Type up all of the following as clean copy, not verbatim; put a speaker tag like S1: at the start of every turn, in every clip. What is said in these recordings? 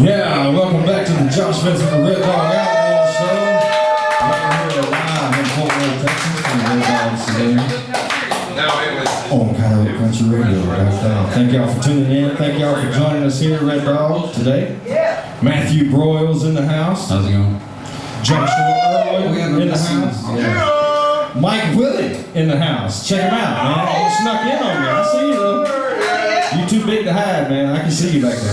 S1: Yeah, welcome back to the Josh Vincent and Red Dawg Outlawz show. Right here live in Fort Worth, Texas, from Red Dawg Saloon. On Coyote Country Radio. Thank y'all for tuning in. Thank y'all for joining us here at Red Dawg today. Matthew Broyles in the house.
S2: How's it going?
S1: Joshua Irwin in the house. Yeah. Mike Wiley in the house. Check him out, man. You snuck in on me. I see you though. You too big to hide, man. I can see you back there.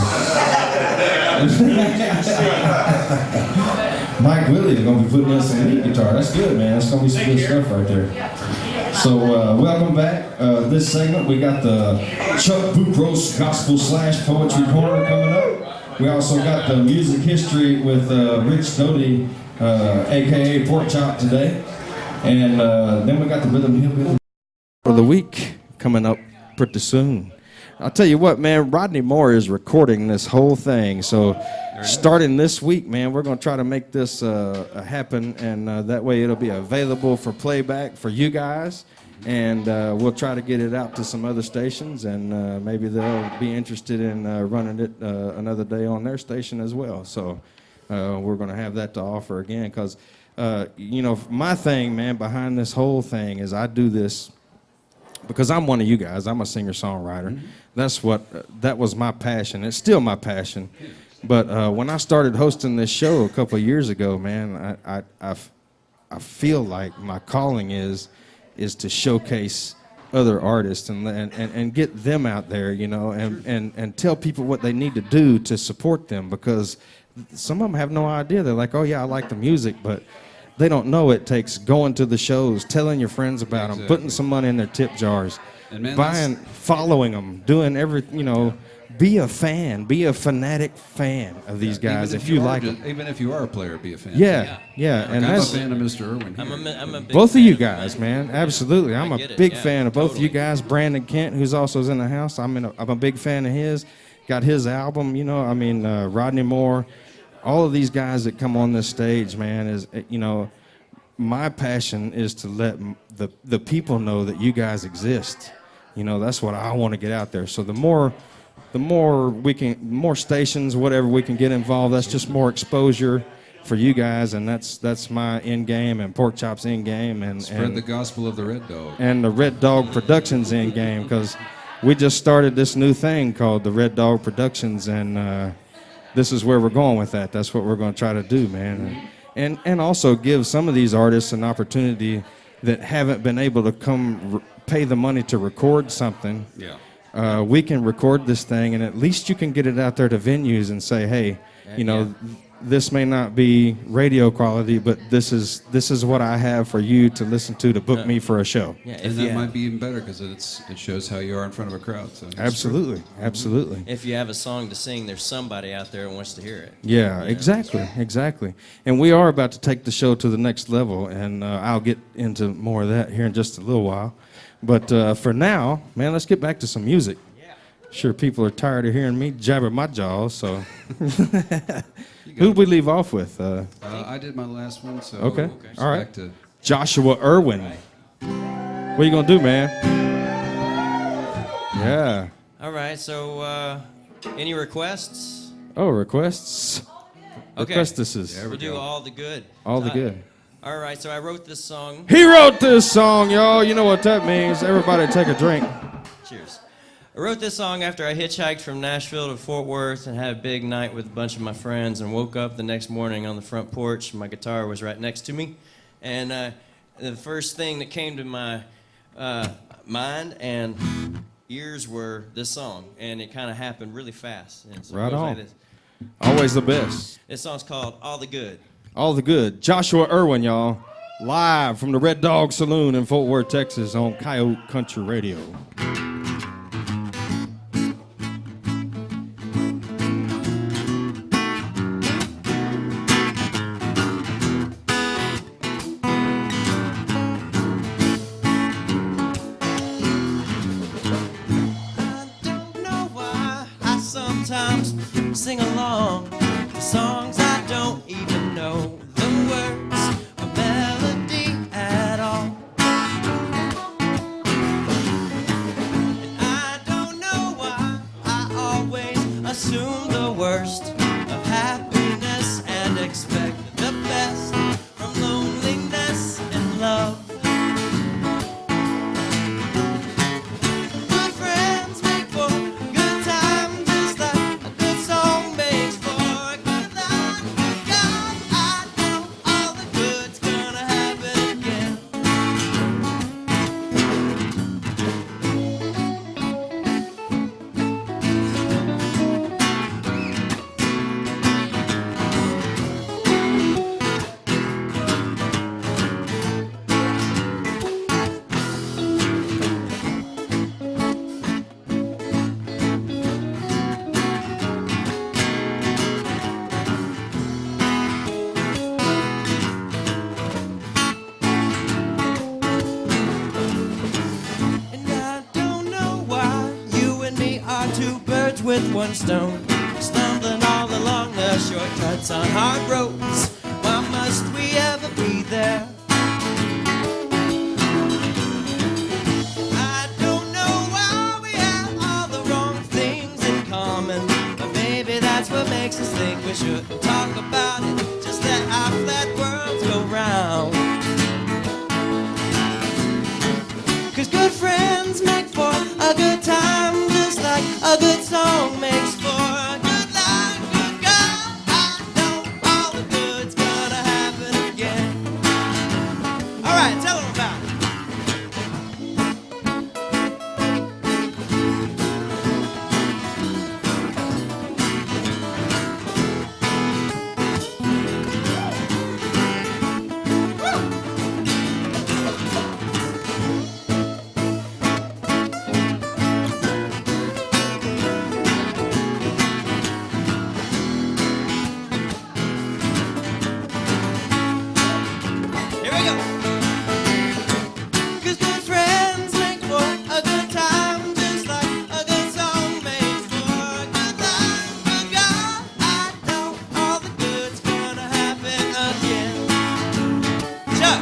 S1: Mike Wiley is going to be putting in some lead guitar. That's good, man. That's going to be some good stuff right there. So, welcome back. This segment, we got the Chuck Bookroast Gospel / Poetry Corner coming up. We also got the music history with Rich Doty, a.k.a. Pork Chop today. And then we got the Rhythm Hillbilly of the week coming up pretty soon. I'll tell you what, man, Rodney Moore is recording this whole thing. So starting this week, man, we're going to try to make this happen. And that way it'll be available for playback for you guys. And we'll try to get it out to some other stations. And maybe they'll be interested in running it another day on their station as well. So we're going to have that to offer again. Because, you know, my thing, man, behind this whole thing is I do this because I'm one of you guys. I'm a singer-songwriter. Mm-hmm. That was my passion. It's still my passion. But when I started hosting this show a couple of years ago, man, I feel like my calling is to showcase other artists and get them out there, you know, and tell people what they need to do to support them, because some of them have no idea. They're like, oh yeah, I like the music, but they don't know it takes going to the shows, telling your friends about them, putting some money in their tip jars, and man, buying, following them, doing you know, be a fan, be a fanatic fan of these guys if you like them.
S2: Even if you are a player, be a fan.
S1: Yeah. And
S2: I'm a fan of Mr. Irwin.
S3: I'm a big
S1: both
S3: fan
S1: of you guys, man, absolutely. I'm a big fan of both
S3: totally.
S1: you guys. Brandon Kent, who's also in the house, I'm a big fan of his. Got his album, you know, I mean, Rodney Moore. All of these guys that come on this stage, man, is, you know, my passion is to let the people know that you guys exist. You know, that's what I want to get out there. So the more stations, whatever we can get involved, that's just more exposure for you guys, and that's my end game and Pork Chop's end game, and
S2: spread the gospel of the Red Dawg.
S1: And the Red Dawg Productions end game, because we just started this new thing called the Red Dawg Productions, and this is where we're going with that. That's what we're going to try to do, man. And also give some of these artists an opportunity that haven't been able to come pay the money to record something.
S2: Yeah.
S1: We can record this thing, and at least you can get it out there to venues and say, hey, you know, this may not be radio quality, but this is what I have for you to listen to book me for a show.
S2: Yeah, and that might be even better because it shows how you are in front of a crowd. So
S1: absolutely.
S3: If you have a song to sing, there's somebody out there who wants to hear it.
S1: Yeah, exactly. And we are about to take the show to the next level, and I'll get into more of that here in just a little while. But for now, man, let's get back to some music. Sure, people are tired of hearing me jabber my jaws, so who'd we leave off with?
S2: I did my last one, so
S1: okay. All right.
S2: Back to
S1: Joshua Irwin. What are you gonna do, man? Yeah.
S3: All right. So, any requests?
S1: Oh, requests.
S3: Okay.
S1: Requestesses.
S3: We'll do all the good.
S1: All the good.
S3: All right. So I wrote this song.
S1: He wrote this song, y'all. You know what that means. Everybody take a drink.
S3: Cheers. I wrote this song after I hitchhiked from Nashville to Fort Worth and had a big night with a bunch of my friends, and woke up the next morning on the front porch. My guitar was right next to me, and the first thing that came to my mind and ears were this song, and it kind of happened really fast. And so
S1: right
S3: it goes
S1: on.
S3: like this.
S1: Always the best.
S3: This song's called All the Good.
S1: All the good. Joshua Irwin, y'all. Live from the Red Dawg Saloon in Fort Worth, Texas on Coyote Country Radio.
S3: Sing along to songs I don't even know the words or melody at all. And I don't know why I always assume the worst with one stone, stumbling all along the shortcuts on hard roads. Why must we ever be there? I don't know why we have all the wrong things in common, but maybe that's what makes us think we shouldn't talk about it. Just let our flat worlds go round. 'Cause good friends make for a good time, just like a good song makes for a good life. Good God, I know all the good's gonna happen again. All right, tell them about it. Here we go. 'Cause good friends make for a good time, just like a good song makes for a good life. Good God, I know all the good's gonna happen again. Chuck.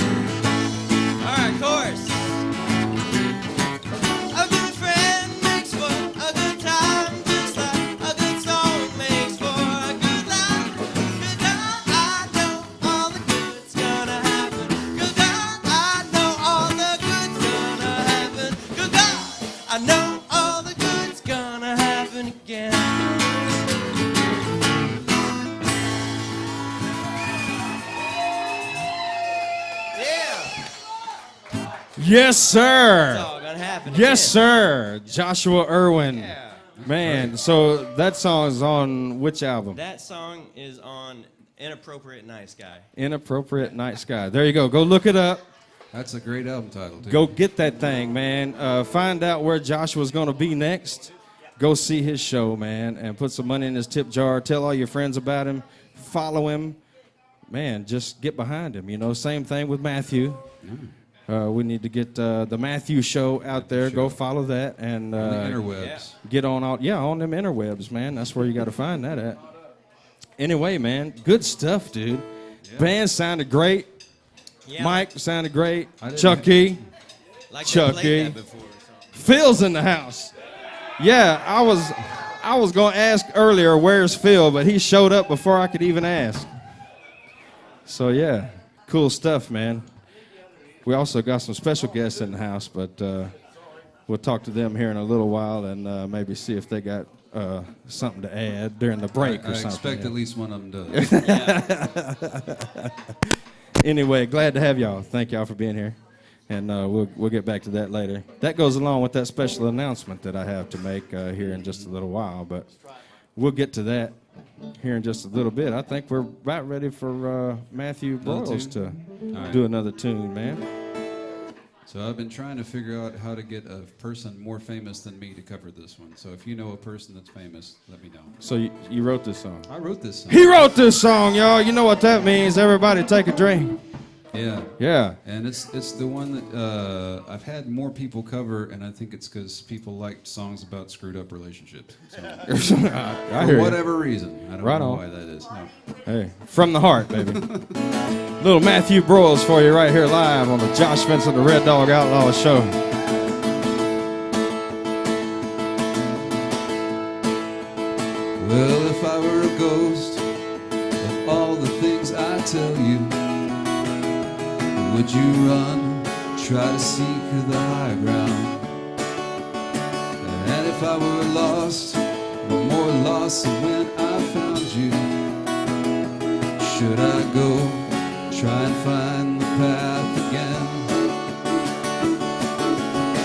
S3: All right, chorus. A good friend makes for a good time, just like a good song makes for a good life. Good God, I know all the good's gonna happen. Good God, I know all the good's gonna happen. Good God, I know all the good's gonna happen again. Yeah,
S4: Yes, sir.
S3: it's all gonna happen
S4: Yes,
S3: again.
S4: sir. Joshua Irwin.
S3: Yeah.
S4: Man, so that song is on which album?
S3: That song is on Inappropriate Nice Guy.
S4: Inappropriate Night Sky. There you go. Go look it up.
S2: That's a great album title, too.
S4: Go get that thing, man. Find out where Joshua's going to be next. Go see his show, man, and put some money in his tip jar. Tell all your friends about him. Follow him. Man, just get behind him. You know, same thing with Matthew. We need to get the Matthew show out there. Go follow that and
S2: On the interwebs.
S4: get on all on them interwebs, man. That's where you got to find that at. Anyway, man, good stuff, dude. Band sounded great.
S3: Yeah,
S4: Mike sounded great.
S2: I didn't-
S4: Chucky.
S3: like
S4: Chucky.
S3: they played that before or something.
S4: Phil's in the house. Yeah, I was going to ask earlier, where's Phil, but he showed up before I could even ask. So yeah, cool stuff, man. We also got some special guests in the house, but we'll talk to them here in a little while and maybe see if they got something to add during the break
S2: I
S4: or something.
S2: expect at least one of them does.
S4: Anyway, glad to have y'all. Thank y'all for being here. And we'll get back to that later. That goes along with that special announcement that I have to make here in just a little while, but we'll get to that here in just a little bit. I think we're about ready for Matthew
S2: Another
S4: Broyles to
S2: All right.
S4: do another tune, man.
S2: So I've been trying to figure out how to get a person more famous than me to cover this one. So if you know a person that's famous, let me know.
S4: So you wrote this song.
S2: I wrote this song.
S4: He wrote this song, y'all. You know what that means. Everybody take a drink.
S2: Yeah.
S4: Yeah.
S2: And it's the one that I've had more people cover, and I think it's because people like songs about screwed up relationships. So,
S4: I
S2: for
S4: hear you.
S2: whatever reason. I don't
S4: Right
S2: know
S4: on.
S2: why that is. No.
S4: Hey, from the heart, baby. Little Matthew Broyles for you right here live on the Josh Vincent, the Red Dawg Outlawz show.
S2: Well, if I were a ghost of all the things I tell you, would you run, try to seek the high ground? And if I were lost, or more lost than when I found you, should I go, try and find the path again?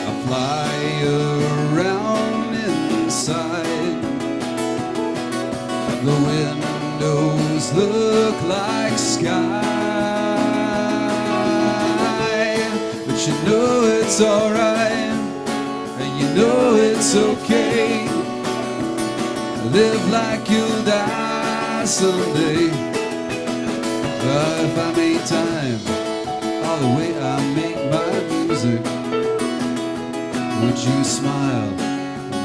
S2: I fly around inside the windows look like sky. But you know it's alright, and you know it's okay. Live like you'll die someday. If I made time all the way I make my music, would you smile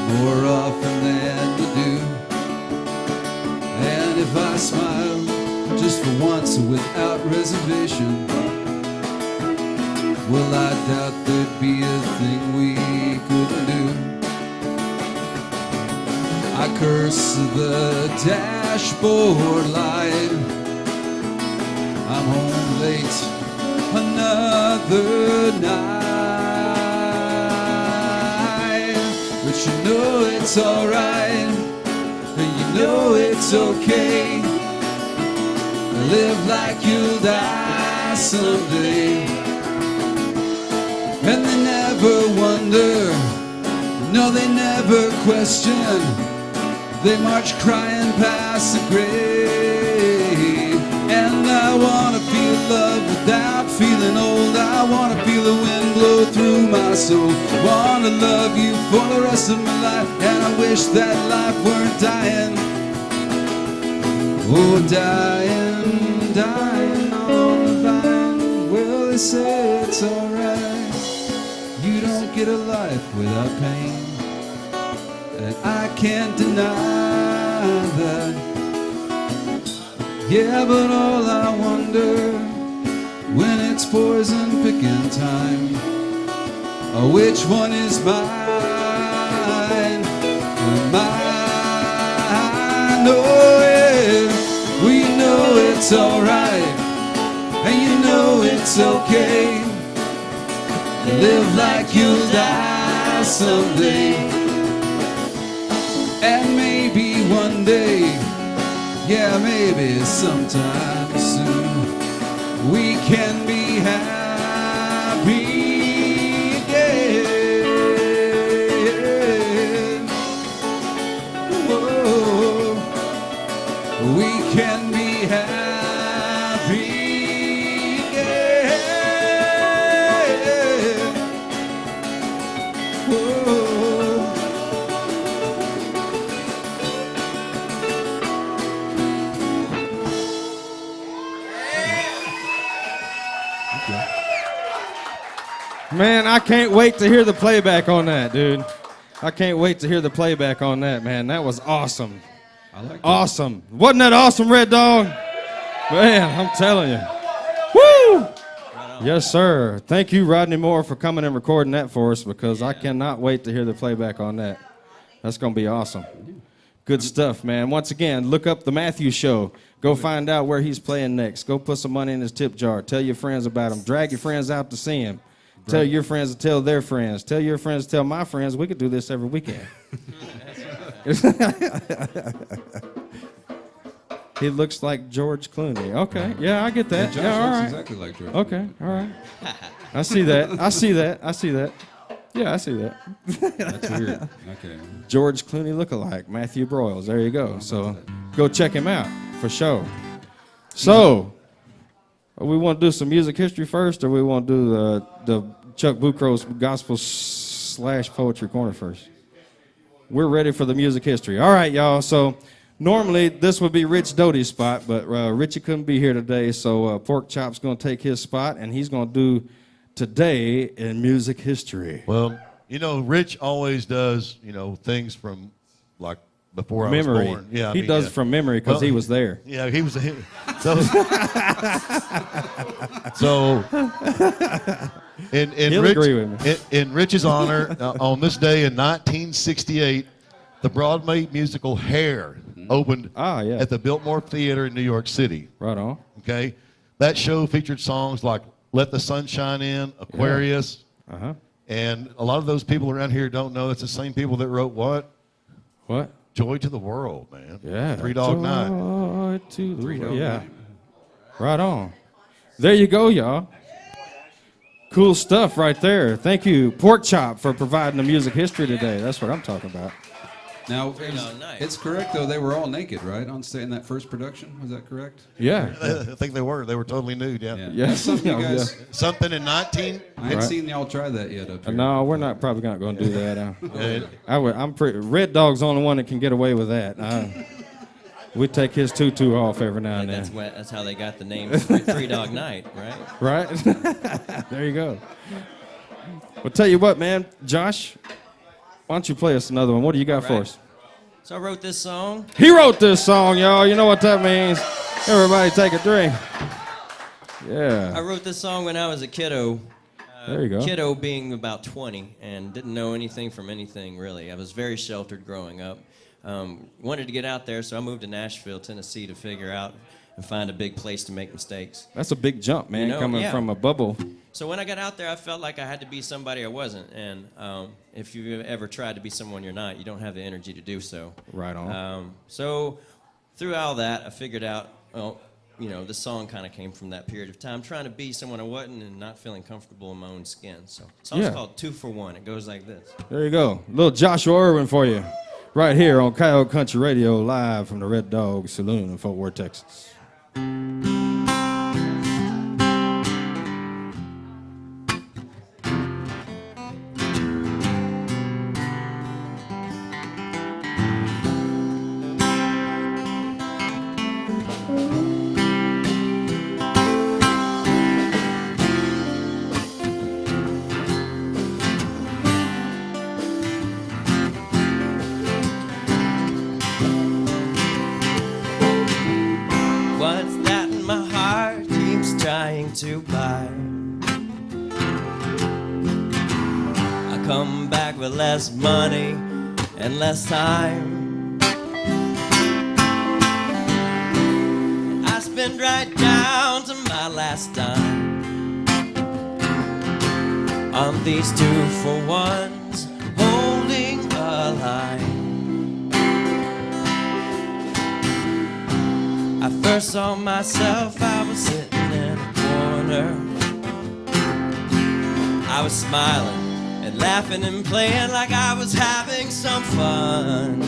S2: more often than you do? And if I smile just for once without reservation, well, I doubt there'd be a thing we couldn't do. I curse the dashboard light. I'm home late another night. But you know it's alright, and you know it's okay. Live like you'll die someday. And they never wonder, no, they never question. They march crying past the grave. And I wanna feel love without feeling old. I wanna feel the wind blow through my soul. Wanna love you for the rest of my life, and I wish that life weren't dying. Oh, dying, dying on the vine. Well, they say it's alright. You don't get a life without pain, and I can't deny that. Yeah, but all I wonder when it's poison picking time, oh, which one is mine? Mine, oh yeah. We know it's alright, and you know it's okay. Live like you'll die someday. And maybe one day, yeah, maybe sometime soon, we can be happy again. Whoa, we can be happy again. Whoa.
S4: Man, I can't wait to hear the playback on that, dude. I can't wait to hear the playback on that, man. That was awesome.
S2: I like that.
S4: Awesome. Wasn't that awesome, Red Dog? Man, I'm telling you. Woo! Yes, sir. Thank you, Rodney Moore, for coming and recording that for us, because I cannot wait to hear the playback on that. That's going to be awesome. Good stuff, man. Once again, look up The Matthew Show. Go find out where he's playing next. Go put some money in his tip jar. Tell your friends about him. Drag your friends out to see him. Tell your friends to tell their friends. Tell your friends to tell my friends. We could do this every weekend. He looks like George Clooney. Okay, yeah, I get that.
S2: Josh
S4: Yeah, all
S2: looks
S4: right.
S2: exactly like George.
S4: Okay, all right. I see that. I see that. I see that. Yeah, I see that.
S2: That's weird. Okay.
S4: George Clooney lookalike, Matthew Broyles. There you go. So go check him out for sure. So we want to do some music history first, or we want to do the Chuck Bucrow's Gospel / Poetry Corner first? We're ready for the music history. All right, y'all. So normally this would be Rich Doty's spot, but Richie couldn't be here today, so Pork Chop's going to take his spot, and he's going to do Today in Music History.
S5: Well, you know, Rich always does, you know, things from like before I
S4: Memory.
S5: was born. Yeah,
S4: He does it from memory because he was there.
S5: Yeah, he was. So in
S4: He'll agree with me.
S5: in Rich's honor, on this day in 1968, the Broadway musical Hair opened at the Biltmore Theater in New York City.
S4: Right on.
S5: Okay, that show featured songs like "Let the Sun Shine In," "Aquarius," and a lot of those people around here don't know it's the same people that wrote what?
S4: What?
S5: Joy to the World, man.
S4: Yeah.
S5: Three Dog Night.
S4: Joy to the world. Yeah.
S2: Night.
S4: Right on. There you go, y'all. Cool stuff right there. Thank you, Pork Chop, for providing the music history today. That's what I'm talking about.
S2: Now,
S3: Dog Night.
S2: it's correct though. They were all naked, right? On stage in that first production, was that correct?
S4: Yeah.
S5: I think they were. They were totally nude. Yeah.
S4: Yeah.
S2: That's something you
S4: Yeah.
S2: guys.
S5: Something in 19.
S2: I ain't
S4: Right.
S2: seen y'all try that yet up here.
S4: No, we're not probably not going to do that.
S5: And
S4: I'm pretty. Red Dog's the only one that can get away with that. We take his tutu off every now and then.
S3: That's how they got the name Three Dog Night, right?
S4: Right? There you go. Well, tell you what, man, Josh, why don't you play us another one? What do you got for
S3: Right.
S4: us?
S3: So I wrote this song.
S4: He wrote this song, y'all. You know what that means. Everybody take a drink.
S3: I
S4: Yeah.
S3: wrote this song when I was a kiddo.
S4: There you go.
S3: Kiddo being about 20 and didn't know anything from anything, really. I was very sheltered growing up. Wanted to get out there, so I moved to Nashville, Tennessee to figure out and find a big place to make mistakes.
S4: That's a big jump, man,
S3: You know,
S4: coming
S3: yeah.
S4: from a bubble.
S3: So when I got out there, I felt like I had to be somebody I wasn't. And if you've ever tried to be someone you're not, you don't have the energy to do so.
S4: Right on.
S3: So through all that, I figured out, well, you know, this song kind of came from that period of time, trying to be someone I wasn't and not feeling comfortable in my own skin. So the song's
S4: Yeah.
S3: called 2 for 1. It goes like this.
S4: There you go. Little Joshua Irwin for you. Right here on Coyote Country Radio, live from the Red Dog Saloon in Fort Worth, Texas.
S3: What's that my heart keeps trying to buy? I come back with less money and less time. I spend right down to my last dime on these 2 for 1s holding a line. I first saw myself, I was sitting in a corner. I was smiling and laughing and playing like I was having some fun.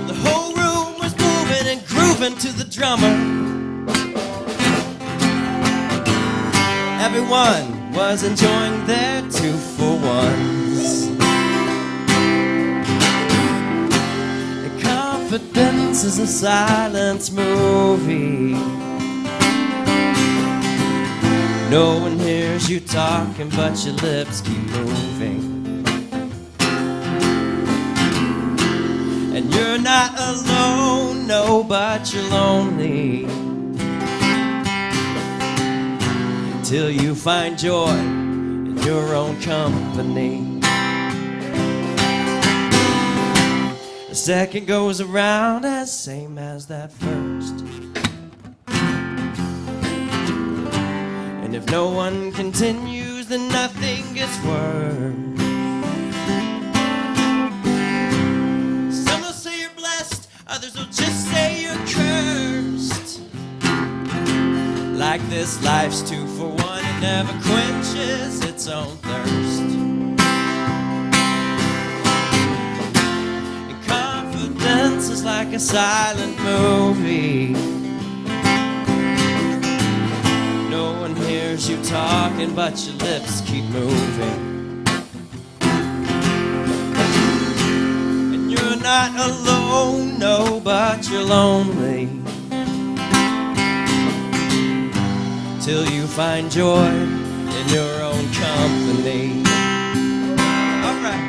S3: The whole room was moving and grooving to the drummer. Everyone was enjoying their 2 for 1s. Confidence is a silent movie. No one hears you talking, but your lips keep moving. And you're not alone, no, but you're lonely. Till you find joy in your own company. The second goes around as same as that first. And if no one continues, then nothing gets worse. Some will say you're blessed, others will just say you're cursed. Like this life's 2 for 1, it never quenches its own thirst. Confidence is like a silent movie. No one hears you talking, but your lips keep moving. And you're not alone, no, but you're lonely. Till you find joy in your own company. All right.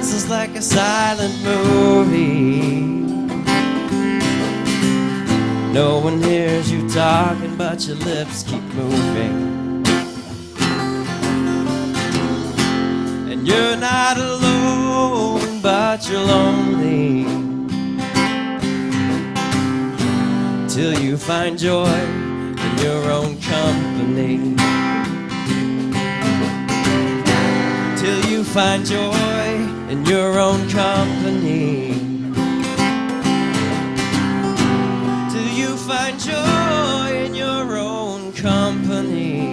S3: Is like a silent movie. No one hears you talking, but your lips keep moving. You're not alone, but you're lonely. Till you find joy in your own company. Till you find joy in your own company. Till you find joy in your own company.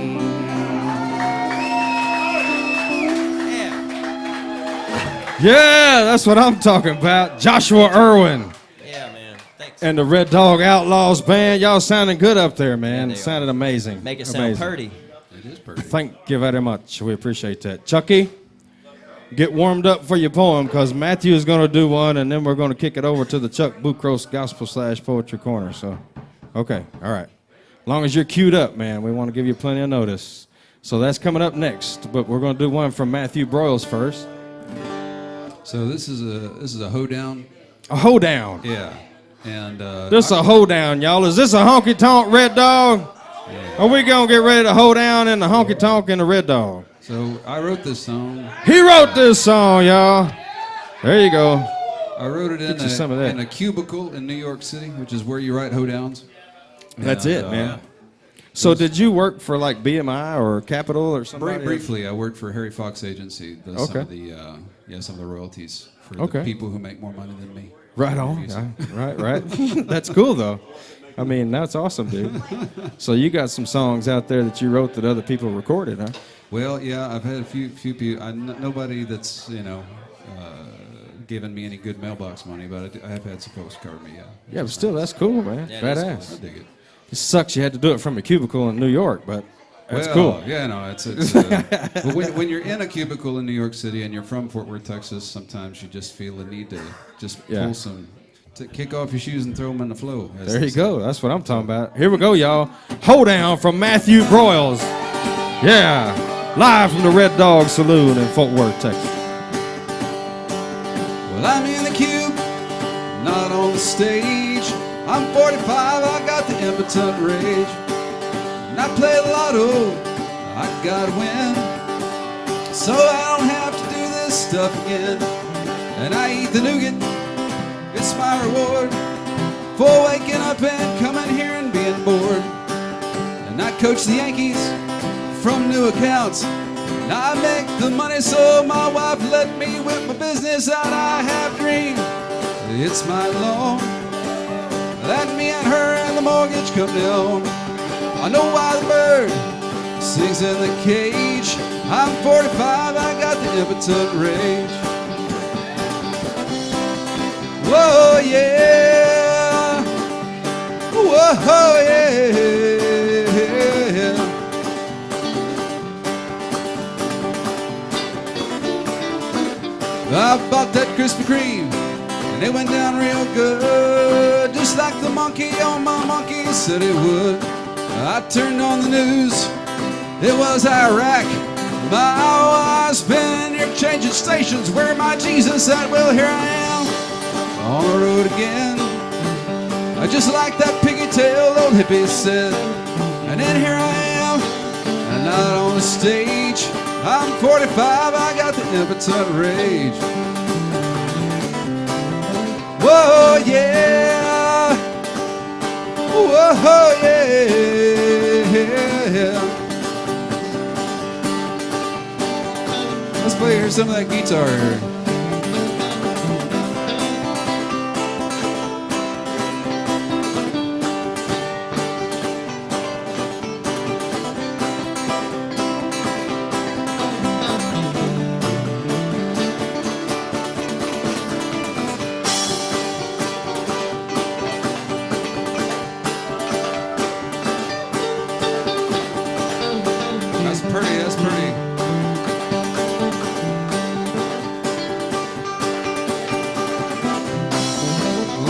S4: Yeah, that's what I'm talking about. Joshua Irwin.
S3: Yeah, man. Thanks.
S4: And the Red Dawg Outlawz band. Y'all sounding good up there, man.
S3: Yeah,
S4: It sounded amazing.
S3: Make it sound purty.
S2: It is pretty.
S4: Thank you very much. We appreciate that. Chucky, get warmed up for your poem, because Matthew is going to do one, and then we're going to kick it over to the Chuck Bucros Gospel / Poetry Corner. So, okay, all right. As long as you're queued up, man, we want to give you plenty of notice. So that's coming up next, but we're going to do one from Matthew Broyles first.
S2: So this is a hoedown.
S4: A hoedown.
S2: Yeah. And
S4: This a hoedown, y'all. Is this a honky tonk Red Dog?
S2: Yeah.
S4: Are we gonna get ready to hold down in the honky tonk and the Red Dog?
S2: So I wrote this song.
S4: He wrote this song, y'all. There you go.
S2: I wrote it
S4: Get you some of that.
S2: in a cubicle in New York City, which is where you write hoedowns.
S4: That's
S2: And,
S4: it, man. So did you work for like BMI or Capital or something?
S2: Briefly, I worked for Harry Fox Agency. Does
S4: Okay.
S2: some of the royalties for
S4: Okay.
S2: the people who make more money than me.
S4: Right on. Right. That's cool though. I mean, that's awesome, dude. So you got some songs out there that you wrote that other people recorded, huh?
S2: Well, yeah, I've had a few people. Nobody that's given me any good mailbox money, but I have had some folks cover me. Yeah.
S4: Yeah, but still, that's cool, man.
S3: Yeah, that's
S4: Badass.
S2: I dig it.
S4: It sucks you had to do it from a cubicle in New York, but that's
S2: well,
S4: cool.
S2: Yeah, no, it's but when you're in a cubicle in New York City and you're from Fort Worth, Texas, sometimes you just feel the need to just pull some, to kick off your shoes and throw them in the flow.
S4: There you go. That's what I'm talking about. Here we go, y'all. Hold down from Matthew Broyles. Yeah, live from the Red Dog Saloon in Fort Worth, Texas.
S2: Well, I'm in the cube, not on the stage. I'm 45, I got the impotent rage. And I play the lotto, I gotta win. So I don't have to do this stuff again. And I eat the nougat, it's my reward for waking up and coming here and being bored. And I coach the Yankees from new accounts. And I make the money so my wife let me whip my business out. I have dreamed, it's my loan. Let me and her and the mortgage come down. I know why the bird sings in the cage. I'm 45, I got the impotent rage. Whoa, yeah. Whoa, yeah. I bought that Krispy Kreme, and it went down real good, just like the monkey on my monkey said it would. I turned on the news, it was Iraq. My wife's been here changing stations, where my Jesus at? Well, here I am, on the road again, just like that piggy-tailed old hippie said. And then here I am, and not on the stage. I'm 45, I got the impotent rage. Whoa, yeah. Whoa, yeah. Let's play here some of that guitar here. That's pretty.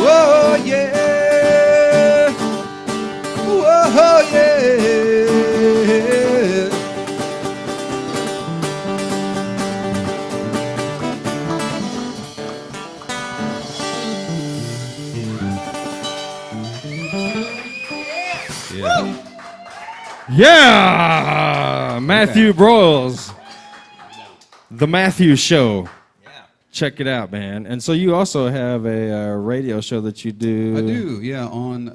S2: Whoa, yeah. Whoa, yeah.
S4: Yeah, Matthew Broyles. The Matthews Show.
S3: Yeah.
S4: Check it out, man. And so you also have a radio show that you do.
S2: I do, yeah, on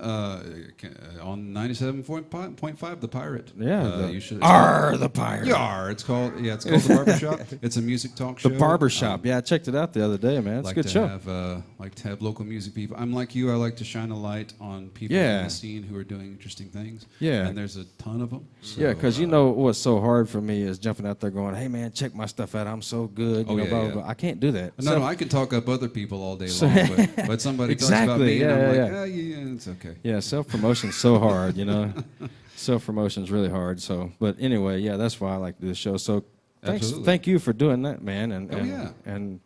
S2: 97.5, The Pirate.
S4: Yeah.
S2: You should.
S4: The Pirate.
S2: Yar. It's called The Barbershop. It's a music talk show.
S4: The Barbershop. Yeah, I checked it out the other day, man. It's a good show.
S2: Like to have local music people. I'm like you. I like to shine a light on people in the scene who are doing interesting things.
S4: Yeah.
S2: And there's a ton of them. So,
S4: Yeah, because you know what's so hard for me is jumping out there going, hey, man, check my stuff out. I'm so good. You know, blah, blah, blah. I can't do that.
S2: No, I can talk up other people all day long, but somebody talks about me, and I'm like, yeah, it's okay.
S4: Yeah, self-promotion's so hard, you know. Self-promotion's really hard. So, but anyway, yeah, that's why I like to do this show. So, thank you for doing that, man. And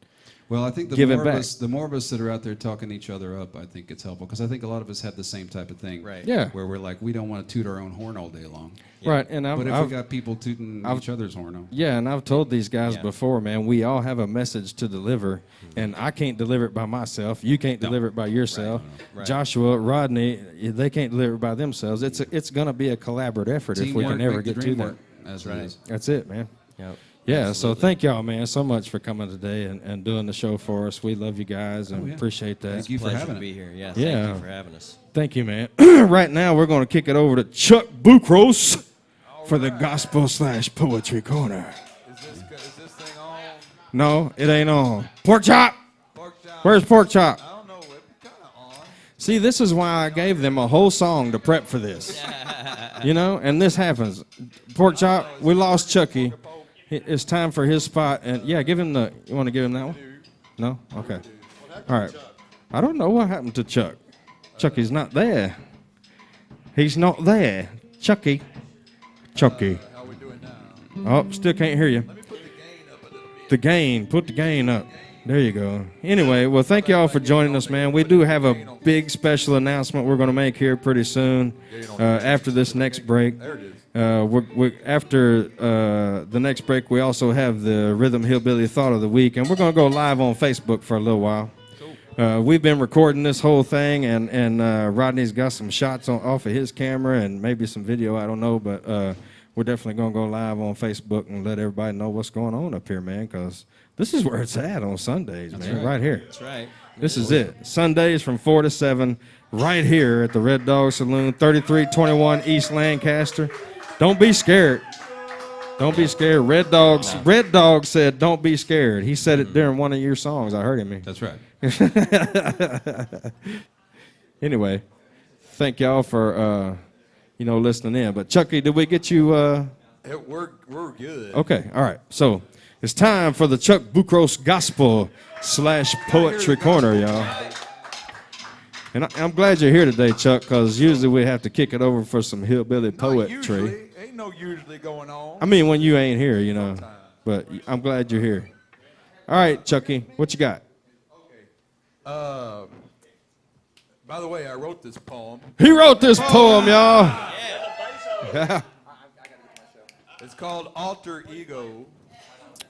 S2: well, I think the more of us that are out there talking each other up, I think it's helpful because I think a lot of us have the same type of thing,
S3: right?
S4: Yeah,
S2: where we're like, we don't want to toot our own horn all day long,
S4: right? And
S2: but if we got people tooting each other's horn on,
S4: yeah, and I've told these guys before, man, we all have a message to deliver, and I can't deliver it by myself. You can't deliver it by yourself.
S3: Right.
S4: Joshua, Rodney, they can't deliver it by themselves. It's going to be a collaborative effort if we can ever get to that.
S2: That's right.
S4: That's it, man.
S3: Yep.
S4: Yeah,
S3: Absolutely.
S4: so thank y'all, man, so much for coming today and doing the show for us. We love you guys and appreciate that.
S2: Thank you for
S3: Pleasure
S2: having
S3: to be
S2: us.
S3: here. Yeah, thank you for having us.
S4: Thank you, man. Right now, we're going to kick it over to Chuck Buchros for the Gospel/Poetry Corner.
S6: Is this thing on?
S4: No, it ain't on. Pork chop!
S6: Pork chop?
S4: Where's pork chop?
S6: I don't know. It's kind of on.
S4: See, this is why I gave them a whole song to prep for this. You know, and this happens. Pork chop, we lost Chucky. It's time for his spot. And yeah, give him the, you want to give him that one? No? Okay. All right. I don't know what happened to Chuck. Chucky's not there. He's not there. Chucky. Chucky.
S6: How we doing now?
S4: Oh, still can't hear you.
S6: Let me put the gain up a little bit.
S4: The gain. Put the gain up. There you go. Anyway, well, thank y'all for joining us, man. We do have a big special announcement we're going to make here pretty soon after this next break.
S6: There it is.
S4: After the next break, we also have the Rhythm Hillbilly Thought of the Week, and we're going to go live on Facebook for a little while. We've been recording this whole thing, and Rodney's got some shots off of his camera and maybe some video, I don't know, but we're definitely going to go live on Facebook and let everybody know what's going on up here, man, because this is where it's at on Sundays, man, right here.
S3: That's right.
S4: This is it. Sundays from 4 to 7, right here at the Red Dog Saloon, 3321 East Lancaster. Don't be scared. Don't be scared. Red Dog said, don't be scared. He said it during one of your songs. I heard him.
S2: That's right.
S4: Anyway, thank y'all for listening in. But Chucky, did we get you?
S6: We're good.
S4: Okay, all right. So it's time for the Chuck Buchros Gospel/Poetry Corner, y'all. And I'm glad you're here today, Chuck, because usually we have to kick it over for some hillbilly poetry.
S6: Usually, ain't no usually going on.
S4: I mean, when you ain't here, you know. But I'm glad you're here. All right, Chucky, what you got?
S6: Okay. By the way, I wrote this poem.
S4: He wrote this poem, y'all. Yeah.
S6: It's called Alter Ego.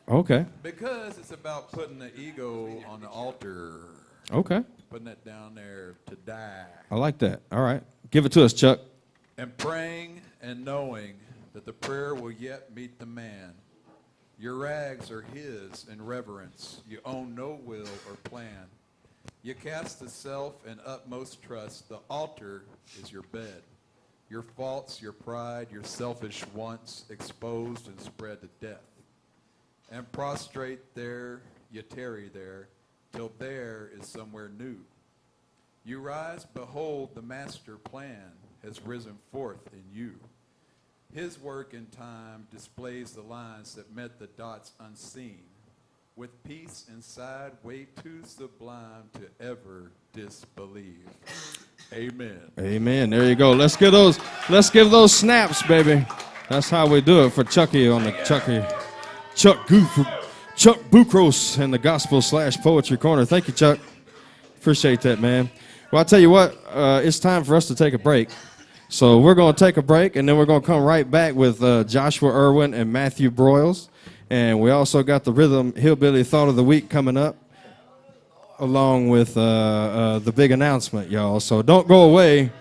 S4: Okay.
S6: Because it's about putting the ego on the altar.
S4: Okay.
S6: Putting it down there to die.
S4: I like that. All right. Give it to us, Chuck.
S6: And praying and knowing that the prayer will yet meet the man. Your rags are his in reverence. You own no will or plan. You cast the self in utmost trust. The altar is your bed. Your faults, your pride, your selfish wants exposed and spread to death. And prostrate there, you tarry there, till there is somewhere new. You rise, behold, the master plan has risen forth in you. His work in time displays the lines that met the dots unseen. With peace inside, way too sublime to ever disbelieve. Amen.
S4: Amen. There you go. Let's give those snaps, baby. That's how we do it for Chucky on the Chuck Buchros and the Gospel/Poetry Corner. Thank you, Chuck. Appreciate that, man. Well, I'll tell you what, it's time for us to take a break. So we're going to take a break, and then we're going to come right back with Joshua Irwin and Matthew Broyles. And we also got the Rhythm Hillbilly Thought of the Week coming up, along with the big announcement, y'all. So don't go away.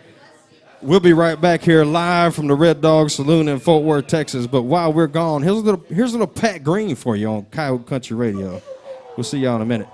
S4: We'll be right back here live from the Red Dog Saloon in Fort Worth, Texas. But while we're gone, here's a little Pat Green for you on Coyote Country Radio. We'll see y'all in a minute.